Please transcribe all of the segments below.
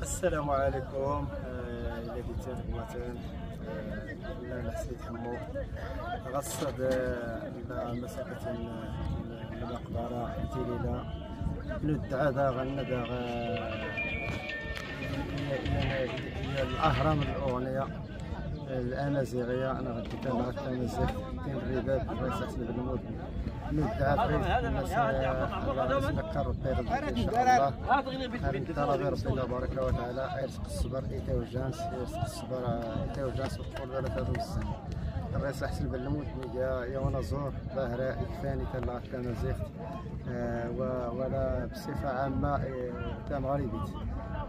السلام عليكم. إلا كنت مثلا لا حسيت حمو غصد مساكة المقبرة تيليلا ندعى دا غندا الأهرام الأغنية الأمازيغية. أنا غادي كنعرف الأمازيغ كاين الرباب الرئيس حسن بن المود ندعى في الناس نذكر ربي إن شاء الله طلب ربي تبارك وتعالى يرزق الصبر إيتا وجانس يرزق الصبر إيتا وجانس وتقول ولا تهضم السن الرئيس حسن بن المود يا وانا زور باهرة يكفاني تلعب كمازيغ ولا بصفة عامة كمغاربيت.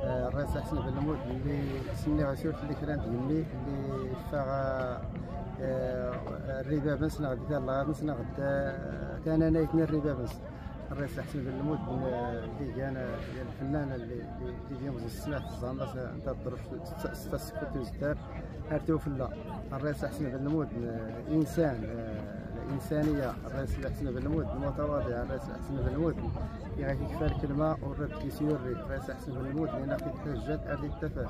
الرئيس حسن بن المود اللي سني غاسيوت اللي كرانت يمي اللي فاغ الرباب نسنا غدا الله نسنا غدا كان انا يتنى الرباب نس الرئيس حسن بن المود اللي كان الفنان اللي يمز السلاح الزعما انت تضرب 6 سكوت وزدار هرتو فلا. الرئيس حسن بن المود انسان الانسانيه. الرئيس حسن بن المود المتواضع. الرئيس حسن بن المود يكفى الكلمه والرد كيسيوري. الرئيس حسن بن المود لان في الحجات ارض التفا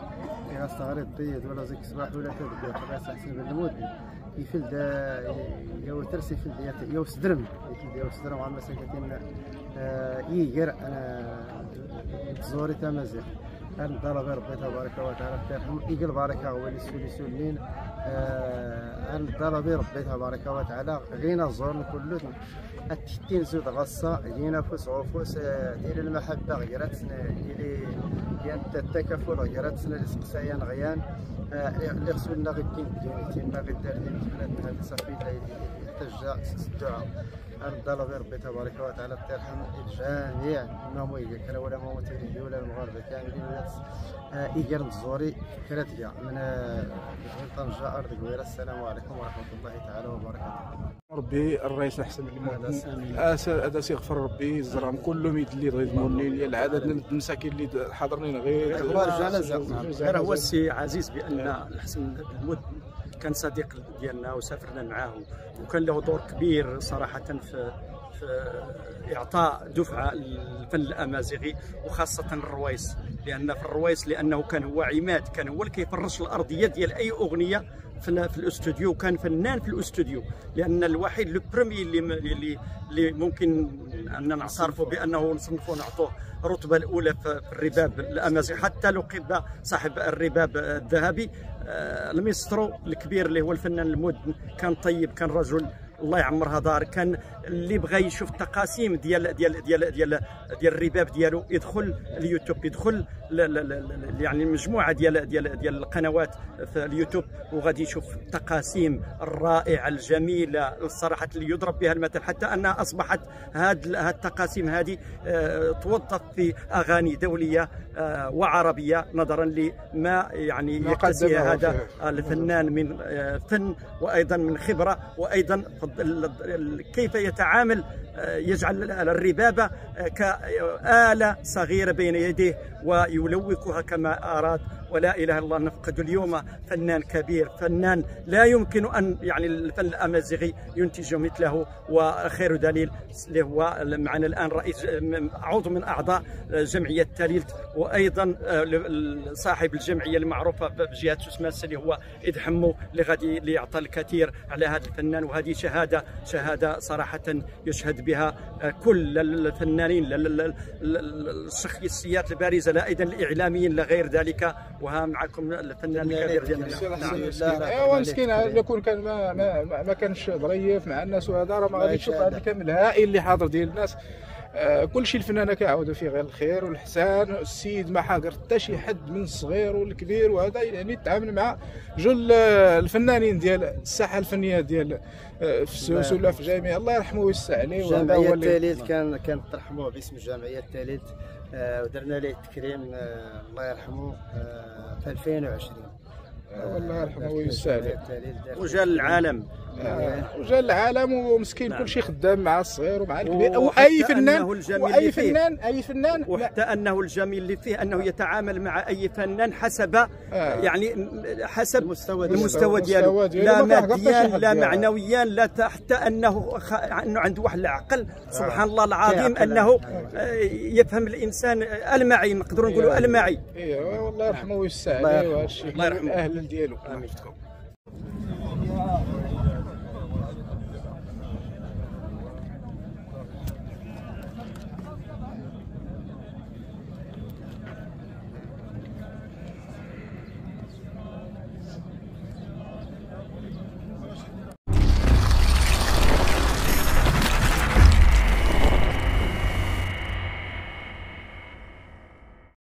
يغستغرد الطيد ولا زيك صباح ولا تبدا. الرئيس حسن بن المود يفلد يا ترسي فلد يا سدرم يا سدرم على مساكين يقر انا تزوري تمازيغ هل ضرب ربي تبارك وتعالى ترحم يقل بركه هو اللي سولين هل ضرب ربي تبارك وتعالى غينا الزور كله التحتين زود غصه غينا فوس عفوس ديال المحبه غيرتنا ديال التكافل غيرتنا الاسقسايان غيان اللي خصونا غيدين ديالتي ما غيدار ديال هذا صافي يحتاج الدعاء. الضرب ربي تبارك وتعالى ترحم الجميع المامويه كلا ولا ماموتين ولا المغاربه كاملين ولا إيجار الزوري كراتيا من طنجة أرض قويرة. السلام عليكم ورحمة الله تعالى وبركاته. ربي الرئيس حسن هذا سيغفر ربي الزرام كلهم يدلي يضمني العدد المساكين اللي حاضرين غير هو السي عزيز بأن الحسن المود كان صديق ديالنا وسافرنا معاه وكان له دور كبير صراحة في إعطاء دفعة للفن الأمازيغي وخاصة الرويس. لأن في الرويس لأنه كان هو عماد، كان هو اللي كيفرش الأرضية ديال أي أغنية في الاستوديو، وكان فنان في الاستوديو. لأن الوحيد لو بروميي اللي ممكن أننا نعترفوا بأنه نصنفوا نعطوه الرتبة الأولى في الرباب الأمازيغي، حتى لقب صاحب الرباب الذهبي. الميسترو الكبير اللي هو الفنان المدن كان طيب، كان رجل الله يعمرها دار، كان اللي بغى يشوف التقاسيم ديال الرباب ديالو يدخل اليوتيوب، يدخل يعني مجموعه ديال القنوات في اليوتيوب وغادي يشوف التقاسيم الرائعه الجميله الصراحه اللي يضرب بها المثل، حتى انها اصبحت هاد التقاسيم هذه توظف في اغاني دوليه وعربيه نظرا لما يعني يكتسي هذا الفنان من فن وايضا من خبره وايضا في كيف يتعامل، يجعل الربابة كآلة صغيرة بين يديه ويلوكها كما أراد. ولا إله إلا الله. نفقد اليوم فنان كبير، فنان لا يمكن أن يعني الفن الأمازيغي ينتج مثله. وخير دليل اللي هو معنا الآن رئيس عضو من أعضاء جمعية تاليلت، وأيضا صاحب الجمعية المعروفة بجهة سوسماس اللي هو إد حمو، اللي غادي يعطى الكثير على هذا الفنان. وهذه شهادة صراحة يشهد بها كل الفنانين، الشخصيات البارزة، لا أيضا الإعلاميين لا غير ذلك. وها معكم الفنان الكبير ديالنا. ايوا مسكين لو كون كان ما كانش ظريف مع الناس وهذا راه ما غاديش تشوف هذا الكم الهائل اللي حاضر ديال الناس. كل شيء الفنانه كيعاودوا فيه غير الخير والحسان. السيد ما حاقر حتى شي حد من الصغير والكبير، وهذا يعني تعامل مع جل الفنانين ديال الساحه الفنيه ديال في السوس ولا في جامعه. الله يرحمه ويوسع عليه. جمعيه تاليلت كان ترحموه باسم جمعيه تاليلت، ودرنا ليه التكريم الله يرحمه في 2020. والله يرحمه ويوسع عليه. وجال العالم، وجال العالم ومسكين. كل شيء خدام مع الصغير ومع الكبير، او اي فنان وحتى انه الجميل اللي فيه انه يتعامل مع اي فنان حسب يعني حسب المستوى ديالو، لا ماديا لا معنويا لا حتى انه عنده واحد العقل سبحان الله العظيم، انه يفهم الانسان المعي، نقدروا نقولوا المعي. ايوا والله يرحمه ويوسع عليه، وهذا الشيء الله يرحمه اهل ديالو.